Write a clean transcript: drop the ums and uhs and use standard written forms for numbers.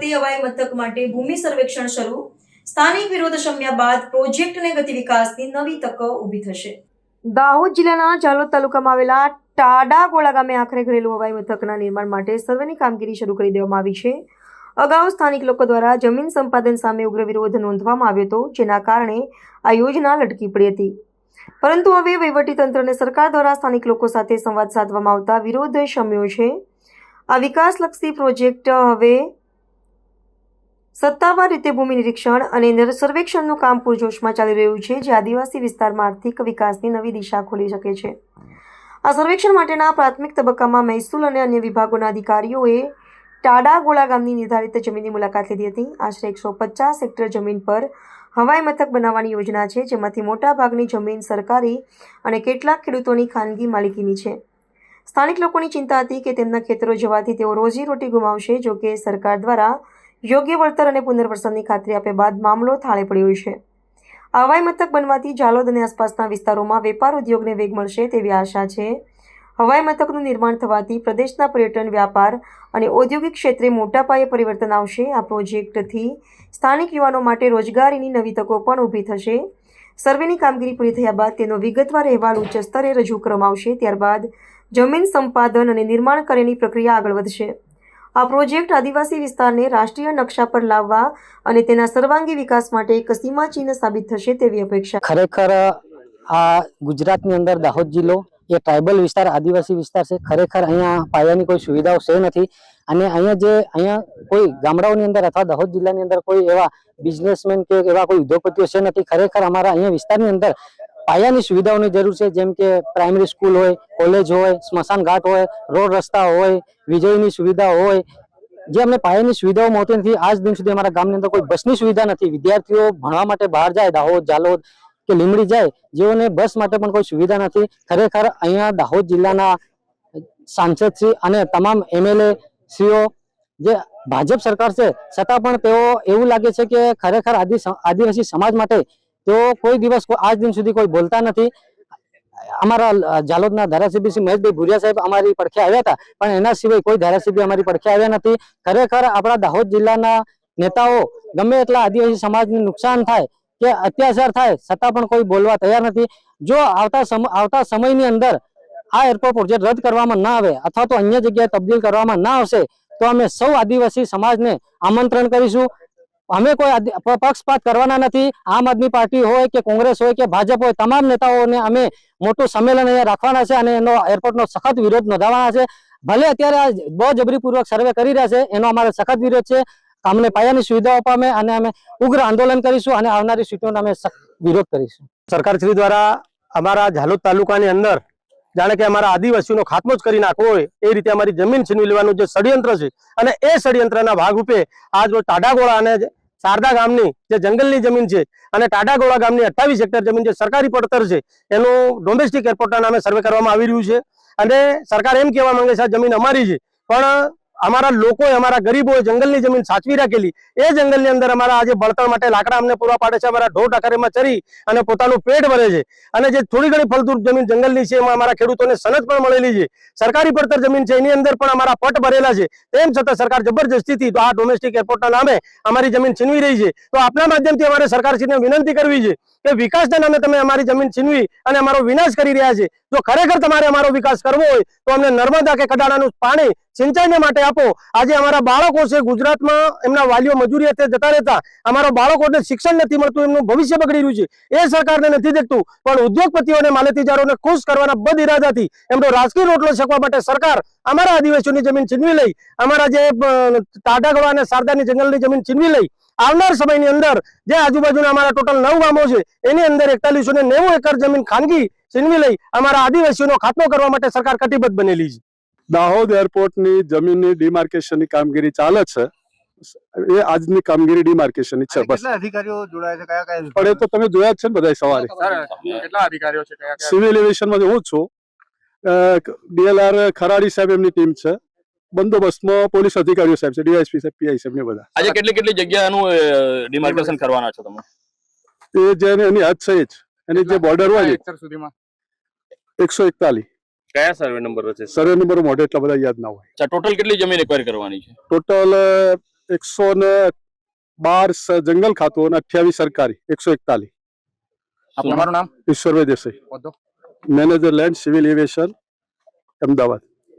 ખાતે હવાઈ મથક માટે ભૂમિ સર્વેક્ષણ શરૂ. સ્થાનિક વિરોધ શમ્યા બાદ પ્રોજેક્ટને ગતિ વિકાસની નવી તકો ઊભી થશે. દાહોદ જિલ્લાના ઝાલોદ તાલુકામાં આવેલા ટાડાગોળા ગામે આખરે ઘરેલું હવાઈ મથકના નિર્માણ માટે સર્વેની કામગીરી શરૂ કરી દેવામાં આવી છે. અગાઉ સ્થાનિક લોકો દ્વારા જમીન સંપાદન સામે ઉગ્ર વિરોધ નોંધવામાં આવ્યો હતો, જેના કારણે આ યોજના લટકી પડી હતી. પરંતુ હવે વહીવટીતંત્ર અને સરકાર દ્વારા સ્થાનિક લોકો સાથે સંવાદ સાધવામાં આવતા વિરોધ શમ્યો છે. આ વિકાસલક્ષી પ્રોજેક્ટ હવે સત્તાવાર રીતે ભૂમિ નિરીક્ષણ અને સર્વેક્ષણનું કામ પૂરજોશમાં ચાલી રહ્યું છે, જે આદિવાસી વિસ્તારમાં આર્થિક વિકાસની નવી દિશા ખોલી શકે છે. આ સર્વેક્ષણ માટેના પ્રાથમિક તબક્કામાં મહેસૂલ અને અન્ય વિભાગોના અધિકારીઓએ ટાડાગોળા ગામની નિર્ધારિત જમીનની મુલાકાત લીધી હતી. આશરે 150 હેક્ટર જમીન પર હવાઈ મથક બનાવવાની યોજના છે, જેમાંથી મોટા ભાગની જમીન સરકારી અને કેટલાક ખેડૂતોની ખાનગી માલિકીની છે. સ્થાનિક લોકોની ચિંતા હતી કે તેમના ખેતરો જવાથી તેઓ રોજીરોટી ગુમાવશે. જો કે સરકાર દ્વારા યોગ્ય વળતર અને પુનર્વસનની ખાતરી આપ્યા બાદ મામલો થાળે પડ્યો છે. હવાઈ મથક બનવાથી ઝાલોદ અને આસપાસના વિસ્તારોમાં વેપાર ઉદ્યોગને વેગ મળશે તેવી આશા છે. હવાઈ મથકનું નિર્માણ થવાથી પ્રદેશના પર્યટન, વ્યાપાર અને ઔદ્યોગિક ક્ષેત્રે મોટા પાયે પરિવર્તન આવશે. આ પ્રોજેક્ટથી સ્થાનિક યુવાનો માટે રોજગારીની નવી તકો પણ ઊભી થશે. સર્વેની કામગીરી પૂરી થયા બાદ તેનો વિગતવાર અહેવાલ ઉચ્ચ સ્તરે રજૂ કરવામાં આવશે. ત્યારબાદ જમીન સંપાદન અને નિર્માણ કાર્યની પ્રક્રિયા આગળ વધશે. આ પ્રોજેક્ટ આદિવાસી વિસ્તારને રાષ્ટ્રીય નકશા પર લાવવા અને તેના સર્વાંગી વિકાસ માટે એક સીમાચિહ્ન સાબિત થશે તેવી અપેક્ષા. ખરેખર આ ગુજરાતની અંદર દાહોદ જિલ્લો એ ટ્રાઇબલ વિસ્તાર, આદિવાસી વિસ્તાર છે. ખરેખર અહીંયા પાયાની કોઈ સુવિધાઓ છે નથી અને અહીંયા કોઈ ગામડાઓની અંદર અથવા દાહોદ જિલ્લાની અંદર કોઈ એવા બિઝનેસમેન કે એવા કોઈ ઉદ્યોગપતિઓ છે નથી. ખરેખર અમારા અહીંયા વિસ્તારની અંદર પાયાની સુવિધાઓની જરૂર છે, જેમ કે પ્રાઇમરી સ્કૂલ હોય, કોલેજ હોય, સ્મશાન ઘાટ હોય, રોડ રસ્તા હોય, વીજળીની સુવિધા હોય, જે અમને પાયાની સુવિધાઓ મળતી નથી. આજ દિન સુધી અમારા ગામની અંદર કોઈ બસની સુવિધા નથી. વિદ્યાર્થીઓ ભણવા માટે બહાર જાય, દાહોદ, ઝાલોદ કે લીમડી જાય, જેઓને બસ માટે પણ કોઈ સુવિધા નથી. ખરેખર અહીંયા દાહોદ જિલ્લાના સાંસદશ્રી અને તમામ MLA શ્રીઓ જે ભાજપ સરકાર છે, છતાં પણ તેઓ એવું લાગે છે કે ખરેખર આદિવાસી સમાજ માટે તેઓ કોઈ દિવસ આજ દિન સુધી કોઈ બોલતા નથી. અમારા ઝાલોદના ધારાસભ્ય શ્રી મહેશભાઈ ભુરિયા સાહેબ અમારી પડખે આવ્યા હતા, પણ એના સિવાય કોઈ ધારાસભ્ય અમારી પડખે આવ્યા નથી. ખરેખર આપણા દાહોદ જિલ્લાના નેતાઓ ગમે એટલા આદિવાસી સમાજને નુકસાન થાય કે અત્યાચાર થાય, છતાં પણ કોઈ બોલવા તૈયાર નથી. જો આવતા સમયની અંદર આ એરપોર્ટ પ્રોજેક્ટ રદ કરવામાં ના આવે અથવા તો અન્ય જગ્યાએ તબદીલ કરવામાં ના આવશે તો અમે સૌ આદિવાસી સમાજને આમંત્રણ કરીશું. અમે કોઈ પક્ષપાત કરવાના નથી. આમ આદમી પાર્ટી હોય કે કોંગ્રેસ હોય કે ભાજપ હોય, તમામ નેતાઓને અમે મોટું સંમેલન અહીંયા રાખવાના છે અને એનો એરપોર્ટનો સખત વિરોધ નોંધાવવાના છે. ભલે અત્યારે આ બળજબરીપૂર્વક સર્વે કરી રહ્યા છે, એનો અમારો સખત વિરોધ છે. અમને પાયાની સુવિધાઓ આપે અને અમે ઉગ્ર આંદોલન કરીશું અને આવનારી સીટોનો અમે વિરોધ કરીશું. સરકારશ્રી દ્વારા અમારા ઝાલોદ તાલુકાની અંદર જાણે કે અમારા આદિવાસીઓનો ખાત્મો જ કરી નાખવો હોય એ રીતે અમારી જમીન છીનવી લેવાનું જે ષડયંત્ર છે, અને એ ષડયંત્રના ભાગરૂપે આજ રોજ ટાડાગોળા અને શારદા ગામની જે જંગલની જમીન છે અને ટાડાગોળા ગામની 28 હેક્ટર જમીન જે સરકારી પડતર છે, એનું ડોમેસ્ટિક એરપોર્ટના નામે સર્વે કરવામાં આવી રહ્યું છે. અને સરકાર એમ કહેવા માંગે છે આ જમીન અમારી છે, પણ અમારા લોકોએ, અમારા ગરીબોએ જંગલની જમીન સાચવી રાખેલી. એ જંગલની અંદર અમારા આજે બળતણ માટે લાકડા અમને પૂરા પાડે છે. અમારા ઢોર ઢાકરેમાં ચરી અને પોતાનું પેટ ભરે છે. અને જે થોડી ઘણી ફળદ્રુપ જમીન જંગલની છે, એમાં અમારા ખેડૂતોને સનદ પણ મળેલી છે. સરકારી પડતર જમીન છે, એની અંદર પણ અમારા પટ ભરેલા છે. તેમ છતાં સરકાર જબરજસ્તીથી આ ડોમેસ્ટિક એરપોર્ટના નામે અમારી જમીન છીનવી રહી છે. તો આપના માધ્યમથી અમારે સરકારશ્રીને વિનંતી કરવી છે કે વિકાસના નામે તમે અમારી જમીન છીનવી અને અમારો વિનાશ કરી રહ્યા છે. જો ખરેખર તમારે અમારો વિકાસ કરવો હોય તો અમને નર્મદા કે કડાણાનું પાણી સિંચાઈને માટે આપો. આજે અમારા બાળકો છે ગુજરાતમાં, એમના વાલીઓ મજૂરી અર્થે જતા રહેતા, અમારા બાળકોને શિક્ષણ નથી મળતું, એમનું ભવિષ્ય બગડી રહ્યું છે. એ સરકારને નથી દેખતું, પણ ઉદ્યોગપતિઓને, માલેતીજારોને ખુશ કરવાના બદ ઇરાદાથી એમનો રાજકીય રોટલો છકવા માટે સરકાર અમારા આદિવાસીઓની જમીન છીનવી લઈ, અમારા જે ટાડાગોળા અને શારદાની જંગલની જમીન છીનવી લઈ આવનાર સમયની અંદર જે આજુબાજુના અમારા ટોટલ 9 ગામો છે, એની અંદર 4190 એકર જમીન ખાનગી છીનવી લઈ અમારા આદિવાસીઓનો ખાત્મો કરવા માટે સરકાર કટિબદ્ધ બનેલી છે. દાહોદ એરપોર્ટની જમીનની ડિમાર્કેશનની કામગીરી ચાલે છે. એ આજની કામગીરી ડિમાર્કેશનની છે. બસ અધિકારીઓ જોડાય છે, કયા પણ એ તો તમે જોયા જ છે ને બધા સવારે. કેટલા અધિકારીઓ છે, કયા સિવિલ એવિએશનમાં હું છું, DLR ખરાડી સાહેબ એમની ટીમ છે, બંદોબસ્તમાં પોલીસ અધિકારીઓ સાહેબ છે, DSP સાહેબ, PI સાહેબ ને બધા. આજે કેટલી જગ્યાનું ડિમાર્કેશન કરવાના છો તમે? એ જે એની હદ છે જ, એની જે બોર્ડર હોય હેક્ટર સુધીમાં 141. કયા સર્વે નંબર છે? સર્વે નંબર મોઢે એટલા બધા યાદ ના હોય. ટોટલ કેટલી જમીન એક્વાયર કરવાની છે? ટોટલ 112 જંગલ ખાતું અને 28 સરકારી 141. તમારું નામ? ઈશ્વરભાઈ દેસાઈ, હોદ્દો? Manager land civil aviation, Ahmedabad.